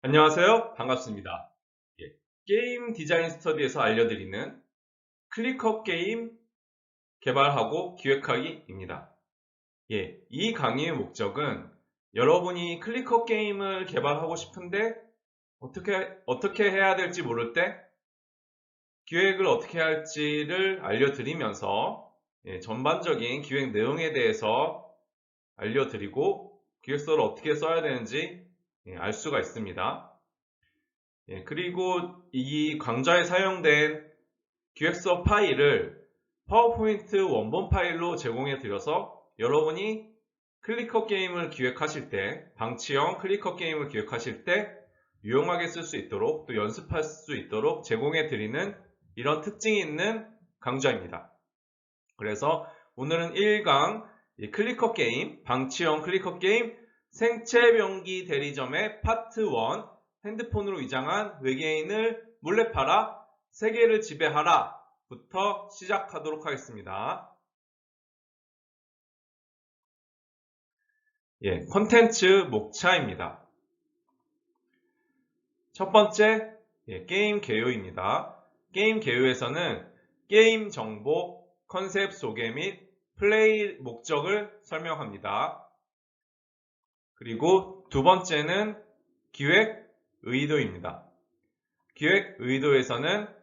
안녕하세요. 반갑습니다. 예, 게임 디자인 스터디에서 알려드리는 클릭업 게임 개발하고 기획하기입니다. 이 강의의 목적은 여러분이 클릭업 게임을 개발하고 싶은데 어떻게 해야 될지 모를 때 기획을 어떻게 할지를 알려드리면서 전반적인 기획 내용에 대해서 알려드리고 기획서를 어떻게 써야 되는지 알 수가 있습니다. 그리고 이 강좌에 사용된 기획서 파일을 파워포인트 원본 파일로 제공해 드려서 여러분이 클리커 게임을 기획하실 때, 방치형 클리커 게임을 기획하실 때 유용하게 쓸 수 있도록 또 연습할 수 있도록 제공해 드리는 이런 특징이 있는 강좌입니다. 그래서 오늘은 1강 클리커 게임, 방치형 클리커 게임 생체병기 대리점의 파트 1 핸드폰으로 위장한 외계인을 몰래 팔아 세계를 지배하라 부터 시작하도록 하겠습니다. 콘텐츠 목차입니다. 첫 번째, 게임 개요입니다. 게임 개요에서는 게임 정보, 컨셉 소개 및 플레이 목적을 설명합니다. 그리고 두 번째는 기획 의도입니다. 기획 의도에서는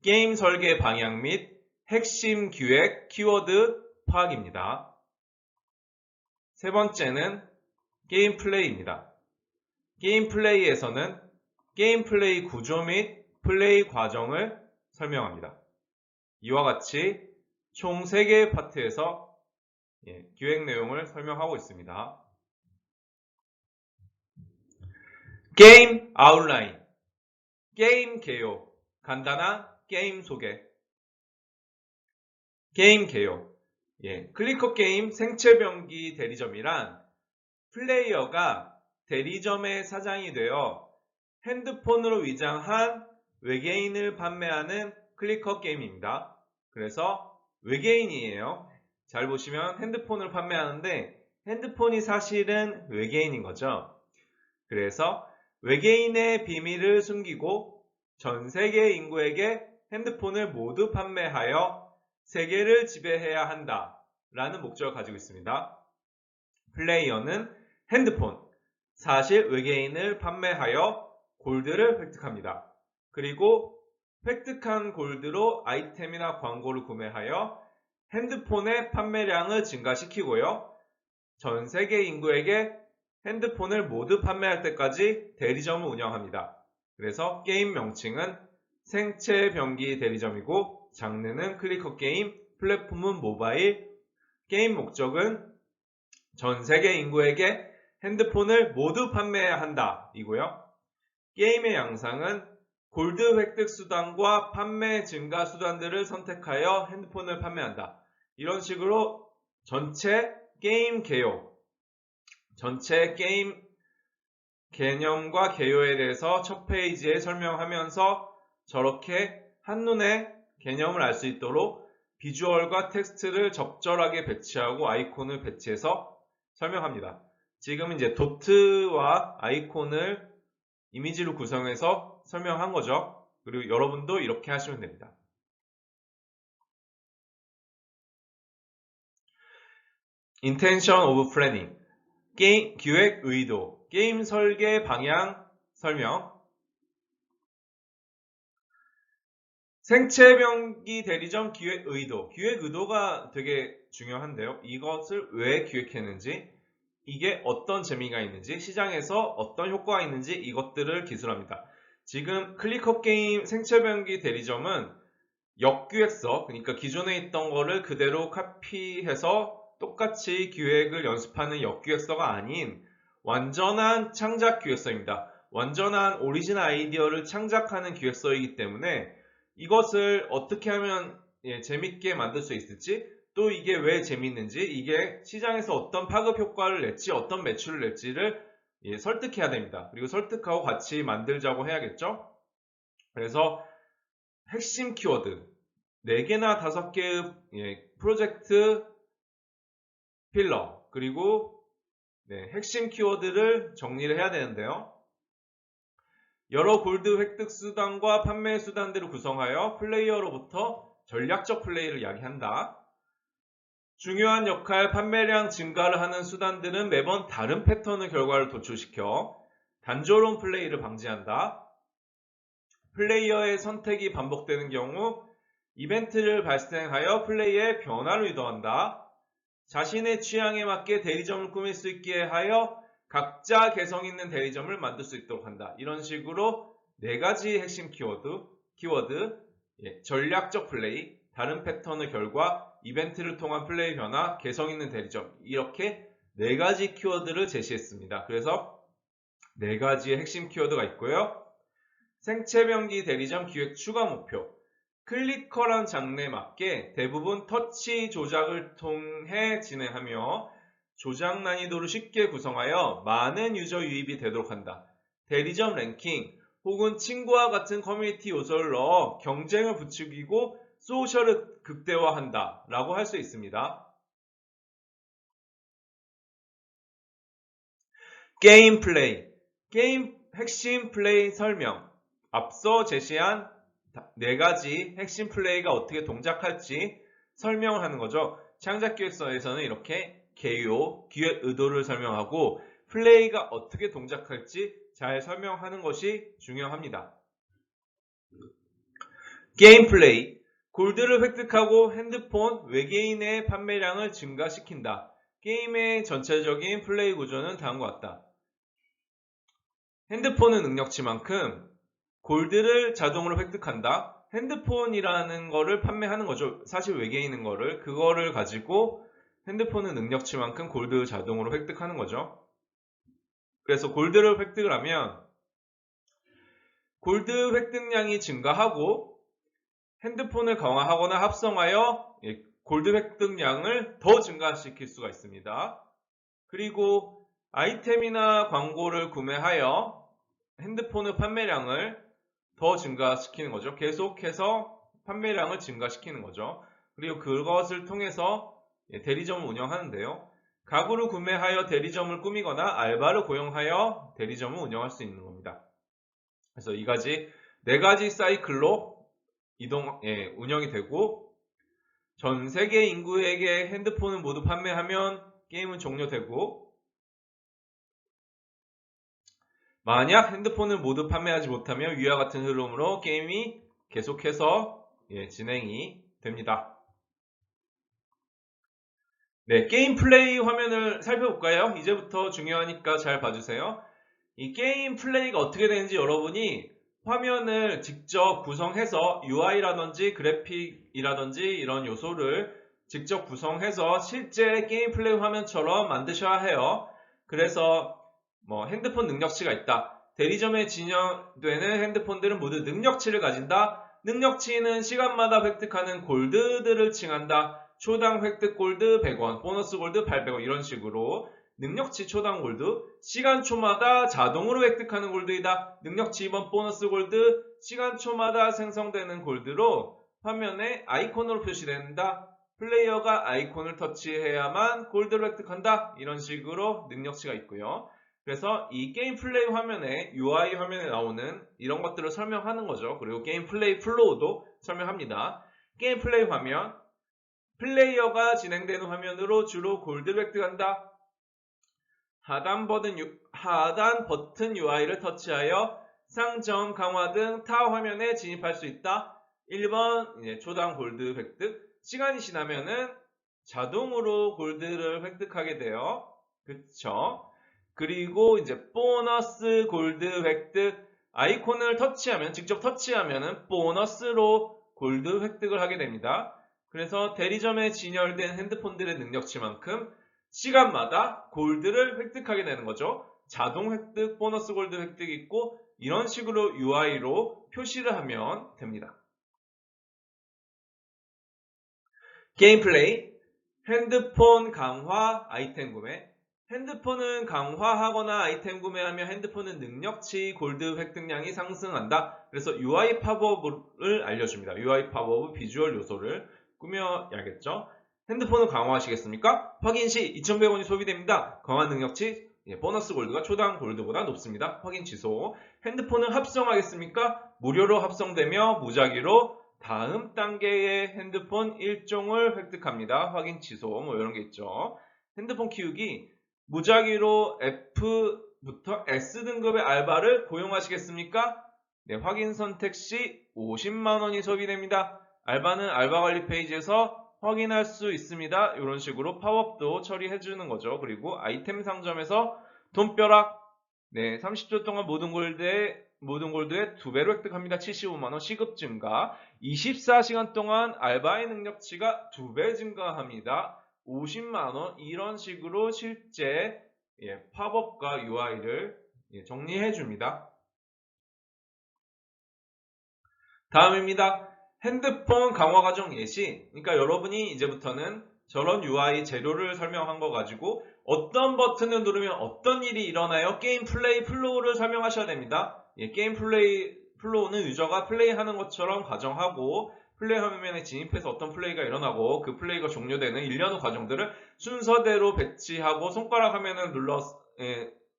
게임 설계 방향 및 핵심 기획 키워드 파악입니다. 세 번째는 게임 플레이입니다. 게임 플레이에서는 게임 플레이 구조 및 플레이 과정을 설명합니다. 이와 같이 총 3개의 파트에서 기획 내용을 설명하고 있습니다. 게임 아웃라인, 게임 개요, 간단한 게임 소개. 게임 개요. 클리커 게임 생체병기 대리점이란 플레이어가 대리점의 사장이 되어 핸드폰으로 위장한 외계인을 판매하는 클리커 게임입니다. 그래서 외계인이에요. 잘 보시면 핸드폰을 판매하는데 핸드폰이 사실은 외계인인 거죠. 그래서 외계인의 비밀을 숨기고 전 세계 인구에게 핸드폰을 모두 판매하여 세계를 지배해야 한다 라는 목적을 가지고 있습니다. 플레이어는 핸드폰, 사실 외계인을 판매하여 골드를 획득합니다. 그리고 획득한 골드로 아이템이나 광고를 구매하여 핸드폰의 판매량을 증가시키고요. 전 세계 인구에게 핸드폰을 모두 판매할 때까지 대리점을 운영합니다. 그래서 게임 명칭은 생체병기 대리점이고 장르는 클리커 게임, 플랫폼은 모바일, 게임 목적은 전 세계 인구에게 핸드폰을 모두 판매해야 한다 이고요. 게임의 양상은 골드 획득 수단과 판매 증가 수단들을 선택하여 핸드폰을 판매한다. 이런 식으로 전체 게임 개요, 전체 게임 개념과 개요에 대해서 첫 페이지에 설명하면서 저렇게 한눈에 개념을 알 수 있도록 비주얼과 텍스트를 적절하게 배치하고 아이콘을 배치해서 설명합니다. 지금 이제 도트와 아이콘을 이미지로 구성해서 설명한 거죠. 그리고 여러분도 이렇게 하시면 됩니다. Intention of Planning, 게임 기획 의도, 게임 설계 방향 설명. 생체병기 대리점 기획 의도. 기획 의도가 되게 중요한데요. 이것을 왜 기획했는지, 이게 어떤 재미가 있는지, 시장에서 어떤 효과가 있는지 이것들을 기술합니다. 지금 클릭업 게임 생체병기 대리점은 역기획서, 그러니까 기존에 있던 거를 그대로 카피해서 똑같이 기획을 연습하는 역기획서가 아닌 완전한 창작 기획서입니다. 완전한 오리지널 아이디어를 창작하는 기획서이기 때문에 이것을 어떻게 하면 재밌게 만들 수 있을지, 또 이게 왜 재밌는지, 이게 시장에서 어떤 파급 효과를 낼지, 어떤 매출을 낼지를 설득해야 됩니다. 그리고 설득하고 같이 만들자고 해야겠죠? 그래서 핵심 키워드 4개나 5개의 프로젝트 필러, 그리고 핵심 키워드를 정리를 해야 되는데요. 여러 골드 획득 수단과 판매 수단들을 구성하여 플레이어로부터 전략적 플레이를 야기한다. 중요한 역할, 판매량 증가를 하는 수단들은 매번 다른 패턴의 결과를 도출시켜 단조로운 플레이를 방지한다. 플레이어의 선택이 반복되는 경우 이벤트를 발생하여 플레이의 변화를 유도한다. 자신의 취향에 맞게 대리점을 꾸밀 수 있게 하여 각자 개성 있는 대리점을 만들 수 있도록 한다. 이런 식으로 4가지 핵심 키워드, 전략적 플레이, 다른 패턴의 결과, 이벤트를 통한 플레이 변화, 개성 있는 대리점, 이렇게 4가지 키워드를 제시했습니다. 그래서 4가지의 핵심 키워드가 있고요. 생체병기 대리점 기획 추가 목표, 클리커란 장르에 맞게 대부분 터치 조작을 통해 진행하며 조작 난이도를 쉽게 구성하여 많은 유저 유입이 되도록 한다. 대리점 랭킹 혹은 친구와 같은 커뮤니티 요소를 넣어 경쟁을 부추기고 소셜을 극대화한다 라고 할 수 있습니다. 게임 플레이, 게임 핵심 플레이 설명, 앞서 제시한 4가지 핵심 플레이가 어떻게 동작할지 설명을 하는 거죠. 창작 기획서에서는 이렇게 개요, 기획 의도를 설명하고 플레이가 어떻게 동작할지 잘 설명하는 것이 중요합니다. 게임 플레이, 골드를 획득하고 핸드폰, 외계인의 판매량을 증가시킨다. 게임의 전체적인 플레이 구조는 다음과 같다. 핸드폰은 능력치만큼 골드를 자동으로 획득한다. 핸드폰이라는 거를 판매하는 거죠. 사실 외계인인 거를. 그거를 가지고 핸드폰은 능력치만큼 골드 자동으로 획득하는 거죠. 그래서 골드를 획득을 하면 골드 획득량이 증가하고 핸드폰을 강화하거나 합성하여 골드 획득량을 더 증가시킬 수가 있습니다. 그리고 아이템이나 광고를 구매하여 핸드폰의 판매량을 더 증가시키는 거죠. 계속해서 판매량을 증가시키는 거죠. 그리고 그것을 통해서 대리점을 운영하는데요. 가구를 구매하여 대리점을 꾸미거나 알바를 고용하여 대리점을 운영할 수 있는 겁니다. 그래서 4가지 사이클로 운영이 되고 전 세계 인구에게 핸드폰을 모두 판매하면 게임은 종료되고 만약 핸드폰을 모두 판매하지 못하면 위와 같은 흐름으로 게임이 계속해서 진행이 됩니다. 네, 게임 플레이 화면을 살펴볼까요? 이제부터 중요하니까 잘 봐주세요. 이 게임 플레이가 어떻게 되는지 여러분이 화면을 직접 구성해서 UI라든지 그래픽이라든지 이런 요소를 직접 구성해서 실제 게임 플레이 화면처럼 만드셔야 해요. 그래서 핸드폰 능력치가 있다. 대리점에 진열되는 핸드폰들은 모두 능력치를 가진다. 능력치는 시간마다 획득하는 골드들을 칭한다. 초당 획득 골드 100원, 보너스 골드 800원 이런 식으로 능력치 초당 골드, 시간초마다 자동으로 획득하는 골드이다. 능력치 2번 보너스 골드, 시간초마다 생성되는 골드로 화면에 아이콘으로 표시된다. 플레이어가 아이콘을 터치해야만 골드를 획득한다. 이런 식으로 능력치가 있고요. 그래서 이 게임 플레이 화면에 UI 화면에 나오는 이런 것들을 설명하는 거죠. 그리고 게임 플레이 플로우도 설명합니다. 게임 플레이 화면, 플레이어가 진행되는 화면으로 주로 골드를 획득한다. 하단 버튼 UI를 터치하여 상점, 강화 등 타 화면에 진입할 수 있다. 1번 초당 골드 획득. 시간이 지나면은 자동으로 골드를 획득하게 돼요. 그쵸? 그리고 보너스 골드 획득. 아이콘을 직접 터치하면은 보너스로 골드 획득을 하게 됩니다. 그래서 대리점에 진열된 핸드폰들의 능력치만큼 시간마다 골드를 획득하게 되는 거죠. 자동 획득, 보너스 골드 획득이 있고 이런 식으로 UI로 표시를 하면 됩니다. 게임 플레이, 핸드폰 강화, 아이템 구매. 핸드폰은 강화하거나 아이템 구매하면 핸드폰은 능력치, 골드 획득량이 상승한다. 그래서 UI 팝업을 알려줍니다. UI 팝업 비주얼 요소를 꾸며야겠죠. 핸드폰을 강화하시겠습니까? 확인 시 2,100원이 소비됩니다. 강화 능력치 보너스 골드가 초당 골드보다 높습니다. 확인 취소. 핸드폰을 합성하겠습니까? 무료로 합성되며 무작위로 다음 단계의 핸드폰 1종을 획득합니다. 확인 취소. 뭐 이런 게 있죠. 핸드폰 키우기 무작위로 F부터 S등급의 알바를 고용하시겠습니까? 네, 확인 선택 시 50만 원이 소비됩니다. 알바는 알바 관리 페이지에서 확인할 수 있습니다. 이런 식으로 팝업도 처리해 주는 거죠. 그리고 아이템 상점에서 돈벼락 30초 동안 모든 골드의 2배로 획득합니다. 75만 원 시급 증가. 24시간 동안 알바의 능력치가 2배 증가합니다. 50만 원 이런 식으로 실제 팝업과 UI를 정리해 줍니다. 다음입니다. 핸드폰 강화 과정 예시. 그러니까 여러분이 이제부터는 저런 UI 재료를 설명한 거 가지고 어떤 버튼을 누르면 어떤 일이 일어나요? 게임 플레이 플로우를 설명하셔야 됩니다. 게임 플레이 플로우는 유저가 플레이하는 것처럼 가정하고 플레이 화면에 진입해서 어떤 플레이가 일어나고 그 플레이가 종료되는 일련의 과정들을 순서대로 배치하고 손가락 화면을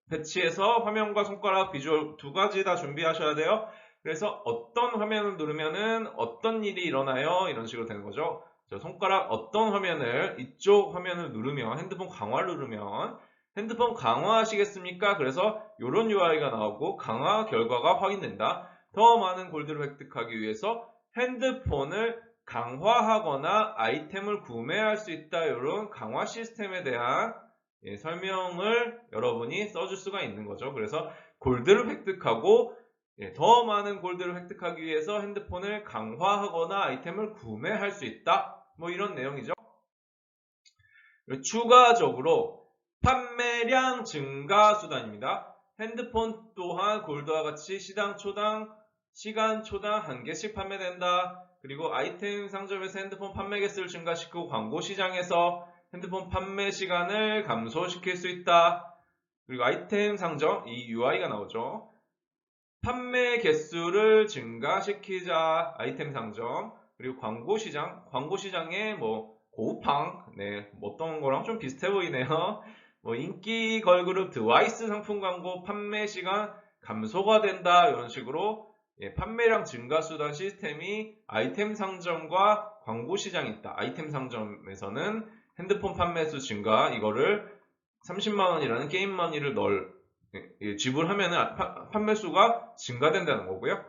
배치해서 화면과 손가락 비주얼 두 가지 다 준비하셔야 돼요. 그래서 어떤 화면을 누르면은 어떤 일이 일어나요? 이런 식으로 되는 거죠. 손가락 어떤 화면을 이쪽 화면을 누르면 핸드폰 강화를 누르면 핸드폰 강화하시겠습니까? 그래서 이런 UI가 나오고 강화 결과가 확인된다. 더 많은 골드를 획득하기 위해서 핸드폰을 강화하거나 아이템을 구매할 수 있다. 이런 강화 시스템에 대한 설명을 여러분이 써줄 수가 있는 거죠. 그래서 골드를 획득하고 더 많은 골드를 획득하기 위해서 핸드폰을 강화하거나 아이템을 구매할 수 있다. 뭐 이런 내용이죠. 추가적으로 판매량 증가 수단입니다. 핸드폰 또한 골드와 같이 시간 초당 1개씩 판매된다. 그리고 아이템 상점에서 핸드폰 판매 개수를 증가시키고 광고 시장에서 핸드폰 판매 시간을 감소시킬 수 있다. 그리고 아이템 상점, 이 UI가 나오죠. 판매 개수를 증가시키자. 아이템 상점. 그리고 광고 시장에 뭐 고우팡, 어떤 거랑 좀 비슷해 보이네요. 뭐 인기 걸그룹 드와이스 상품 광고 판매 시간 감소가 된다. 이런 식으로 판매량 증가 수단 시스템이 아이템 상점과 광고 시장이 있다. 아이템 상점에서는 핸드폰 판매수 증가, 이거를 30만 원이라는 게임 머니를 지불하면은 판매수가 증가된다는 거고요.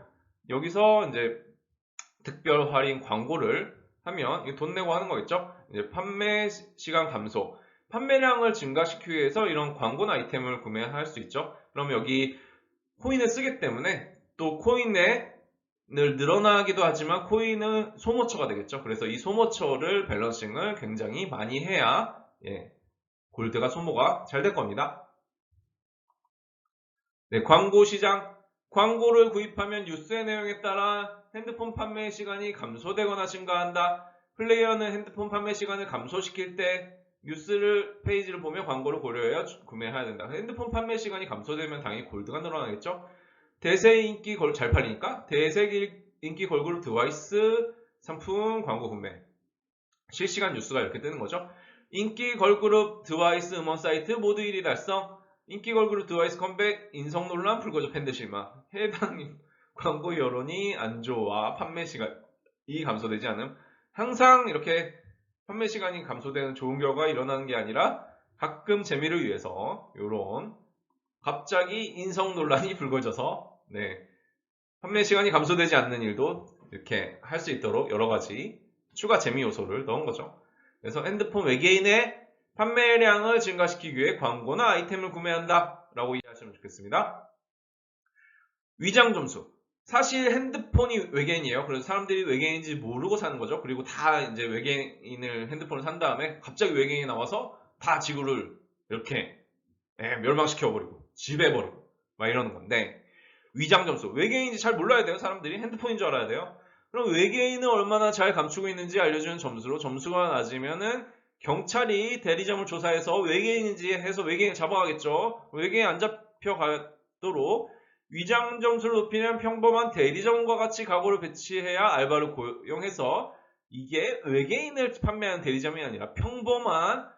여기서 이제 특별 할인 광고를 하면 돈 내고 하는 거겠죠. 이제 판매 시간 감소, 판매량을 증가시키기 위해서 이런 광고나 아이템을 구매할 수 있죠. 그럼 여기 코인을 쓰기 때문에 또 코인을 늘어나기도 하지만 코인은 소모처가 되겠죠. 그래서 이 소모처를 밸런싱을 굉장히 많이 해야 골드가 소모가 잘 될 겁니다. 광고 시장. 광고를 구입하면 뉴스의 내용에 따라 핸드폰 판매 시간이 감소되거나 증가한다. 플레이어는 핸드폰 판매 시간을 감소시킬 때 뉴스를 페이지를 보며 광고를 고려해야 구매해야 된다. 핸드폰 판매 시간이 감소되면 당연히 골드가 늘어나겠죠. 대세 인기 잘 팔리니까 대세 인기 걸그룹 드와이스 상품 광고 구매. 실시간 뉴스가 이렇게 뜨는 거죠. 인기 걸그룹 드와이스 음원 사이트 모두 1위 달성. 인기 걸그룹 드와이스 컴백, 인성 논란, 불거져 팬들 실망. 해당 광고 여론이 안 좋아. 판매 시간이 감소되지 않음. 항상 이렇게 판매 시간이 감소되는 좋은 결과가 일어나는 게 아니라 가끔 재미를 위해서 이런 갑자기 인성 논란이 불거져서 판매 시간이 감소되지 않는 일도 이렇게 할 수 있도록 여러 가지 추가 재미 요소를 넣은 거죠. 그래서 핸드폰 외계인의 판매량을 증가시키기 위해 광고나 아이템을 구매한다 라고 이해하시면 좋겠습니다. 위장 점수. 사실 핸드폰이 외계인이에요. 그래서 사람들이 외계인인지 모르고 사는 거죠. 그리고 다 이제 외계인을 핸드폰을 산 다음에 갑자기 외계인이 나와서 다 지구를 이렇게 멸망시켜버리고 지배해버리고 막 이러는 건데, 위장 점수. 외계인인지 잘 몰라야 돼요. 사람들이 핸드폰인 줄 알아야 돼요. 그럼 외계인을 얼마나 잘 감추고 있는지 알려주는 점수로, 점수가 낮으면은 경찰이 대리점을 조사해서 외계인인지 해서 외계인 잡아가겠죠. 외계인 안 잡혀가도록 위장 점수를 높이면 평범한 대리점과 같이 가구를 배치해야 알바를 고용해서, 이게 외계인을 판매하는 대리점이 아니라 평범한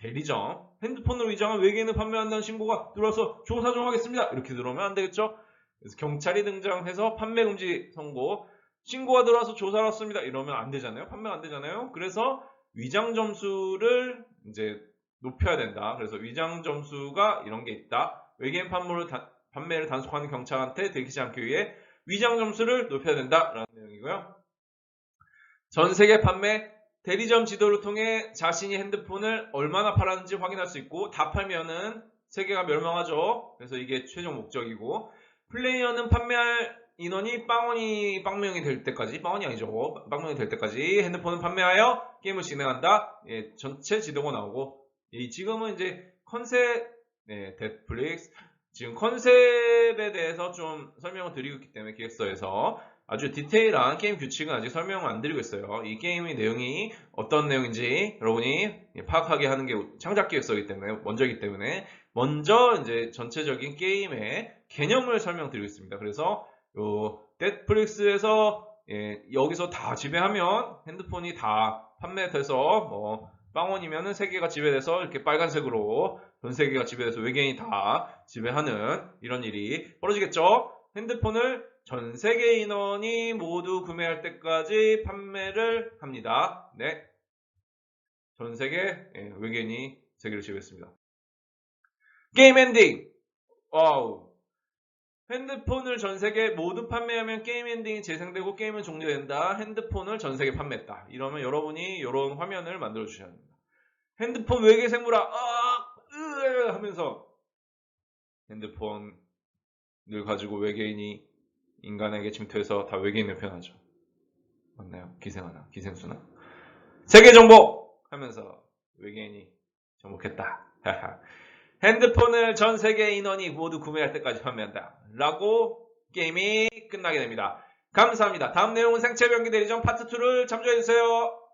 대리점, 핸드폰으로 위장한 외계인을 판매한다는 신고가 들어와서 조사 좀 하겠습니다. 이렇게 들어오면 안 되겠죠? 그래서 경찰이 등장해서 판매 금지 선고, 신고가 들어와서 조사를 왔습니다. 이러면 안 되잖아요. 판매가 안 되잖아요. 그래서 위장 점수를 이제 높여야 된다. 그래서 위장 점수가 이런 게 있다. 외계인 판매를 단속하는 경찰한테 들키지 않기 위해 위장 점수를 높여야 된다라는 내용이고요. 전 세계 판매 대리점 지도를 통해 자신이 핸드폰을 얼마나 팔았는지 확인할 수 있고, 다 팔면은 세계가 멸망하죠. 그래서 이게 최종 목적이고, 플레이어는 판매할 인원이 빵명이 될 때까지, 빵원이 아니죠. 빵명이 될 때까지 핸드폰을 판매하여 게임을 진행한다. 예, 전체 지도가 나오고, 지금은 이제 컨셉, 넷플릭스, 지금 컨셉에 대해서 좀 설명을 드리고 있기 때문에 기획서에서 아주 디테일한 게임 규칙은 아직 설명을 안 드리고 있어요. 이 게임의 내용이 어떤 내용인지 여러분이 파악하게 하는 게 창작 기획서이기 때문에, 먼저이기 때문에 먼저 이제 전체적인 게임의 개념을 설명드리고 있습니다. 그래서 요 넷플릭스에서 여기서 다 지배하면 핸드폰이 다 판매돼서 빵원이면은 세계가 지배돼서 이렇게 빨간색으로 전 세계가 지배돼서 외계인이 다 지배하는 이런 일이 벌어지겠죠. 핸드폰을 전 세계 인원이 모두 구매할 때까지 판매를 합니다. 네. 전 세계 외계인이 세계를 지배했습니다. 게임 엔딩. 와우. 핸드폰을 전 세계 모두 판매하면 게임 엔딩이 재생되고 게임은 종료된다. 핸드폰을 전 세계 판매했다. 이러면 여러분이 이런 화면을 만들어 주셔야 합니다. 핸드폰 외계 생물아 하면서 핸드폰을 가지고 외계인이 인간에게 침투해서 다 외계인을 표현하죠. 맞나요? 기생수나? 세계 정복! 하면서 외계인이 정복했다. 핸드폰을 전 세계 인원이 모두 구매할 때까지 판매한다. 라고 게임이 끝나게 됩니다. 감사합니다. 다음 내용은 생체 변기 대리점 파트 2를 참조해주세요.